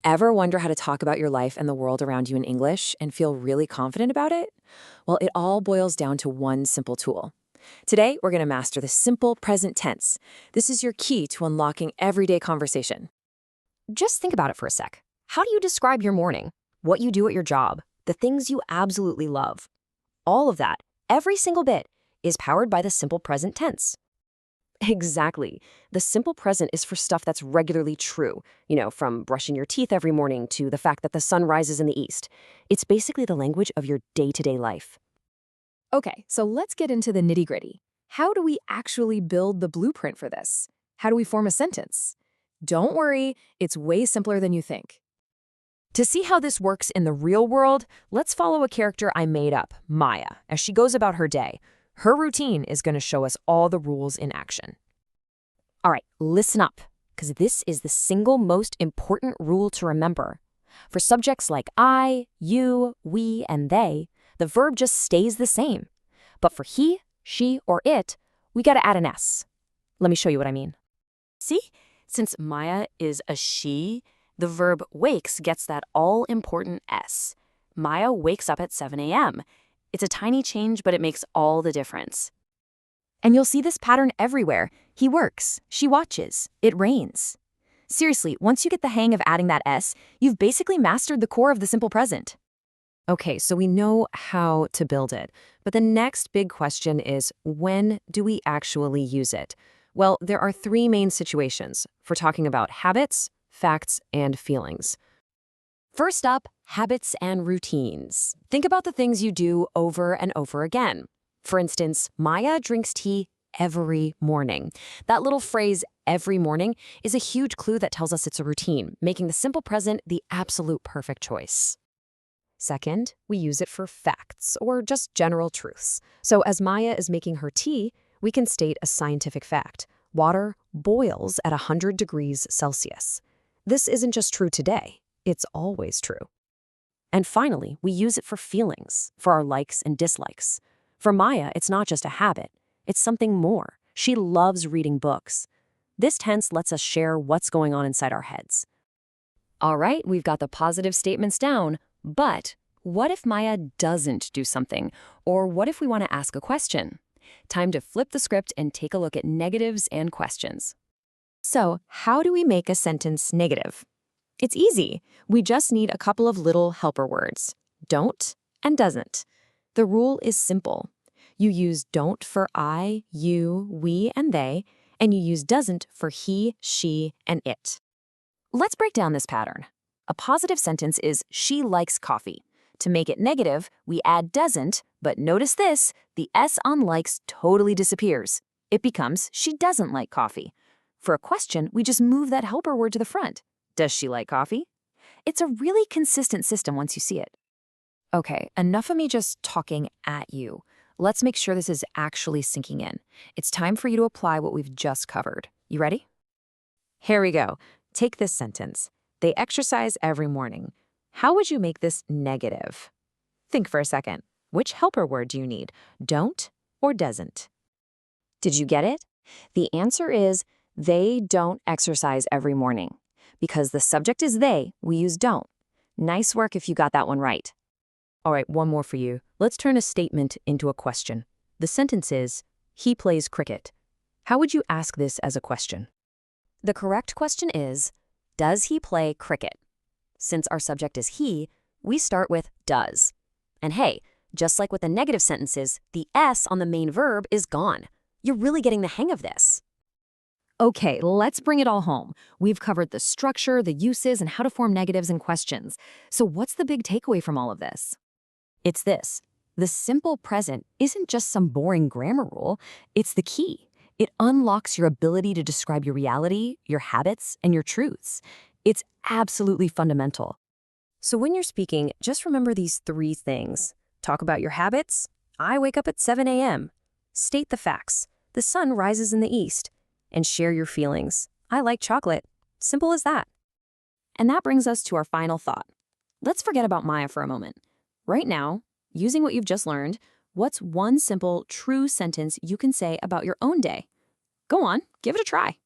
Ever wonder how to talk about your life and the world around you in English and feel really confident about it? Well, it all boils down to one simple tool. Today, we're going to master the simple present tense. This is your key to unlocking everyday conversation. Just think about it for a sec. How do you describe your morning? What you do at your job? The things you absolutely love? All of that, every single bit, is powered by the simple present tense. Exactly. The simple present is for stuff that's regularly true, from brushing your teeth every morning to the fact that the sun rises in the east. It's basically the language of your day-to-day life. Okay, so let's get into the nitty-gritty. How do we actually build the blueprint for this? How do we form a sentence? Don't worry, it's way simpler than you think. To see how this works in the real world, let's follow a character I made up, Maya, as she goes about her day. Her routine is going to show us all the rules in action. All right, listen up, because this is the single most important rule to remember. For subjects like I, you, we, and they, the verb just stays the same. But for he, she, or it, we got to add an S. Let me show you what I mean. See? Since Maya is a she, the verb wakes gets that all-important S. Maya wakes up at 7 a.m. It's a tiny change, but it makes all the difference. And you'll see this pattern everywhere. He works, she watches, it rains. Seriously, once you get the hang of adding that S, you've basically mastered the core of the simple present. Okay, so we know how to build it. But the next big question is, when do we actually use it? Well, there are three main situations for talking about habits, facts, and feelings. First up, habits and routines. Think about the things you do over and over again. For instance, Maya drinks tea every morning. That little phrase, every morning, is a huge clue that tells us it's a routine, making the simple present the absolute perfect choice. Second, we use it for facts, or just general truths. So as Maya is making her tea, we can state a scientific fact. Water boils at 100 degrees Celsius. This isn't just true today. It's always true. And finally, we use it for feelings, for our likes and dislikes. For Maya, it's not just a habit. It's something more. She loves reading books. This tense lets us share what's going on inside our heads. All right, we've got the positive statements down, but what if Maya doesn't do something? Or what if we want to ask a question? Time to flip the script and take a look at negatives and questions. So, how do we make a sentence negative? It's easy. We just need a couple of little helper words, don't and doesn't. The rule is simple. You use don't for I, you, we, and they, and you use doesn't for he, she, and it. Let's break down this pattern. A positive sentence is she likes coffee. To make it negative, we add doesn't, but notice this, the S on likes totally disappears. It becomes she doesn't like coffee. For a question, we just move that helper word to the front. Does she like coffee? It's a really consistent system once you see it. Okay, enough of me just talking at you. Let's make sure this is actually sinking in. It's time for you to apply what we've just covered. You ready? Here we go. Take this sentence. They exercise every morning. How would you make this negative? Think for a second. Which helper word do you need? Don't or doesn't? Did you get it? The answer is they don't exercise every morning. Because the subject is they, we use don't. Nice work if you got that one right. All right, one more for you. Let's turn a statement into a question. The sentence is, he plays cricket. How would you ask this as a question? The correct question is, does he play cricket? Since our subject is he, we start with does. And hey, just like with the negative sentences, the S on the main verb is gone. You're really getting the hang of this. Okay, let's bring it all home. We've covered the structure, the uses, and how to form negatives and questions. So what's the big takeaway from all of this? It's this. The simple present isn't just some boring grammar rule. It's the key. It unlocks your ability to describe your reality, your habits, and your truths. It's absolutely fundamental. So when you're speaking, just remember these three things. Talk about your habits. I wake up at 7 a.m. State the facts. The sun rises in the east. And share your feelings. I like chocolate. Simple as that. And that brings us to our final thought. Let's forget about Maya for a moment. Right now, using what you've just learned, what's one simple, true sentence you can say about your own day? Go on, give it a try.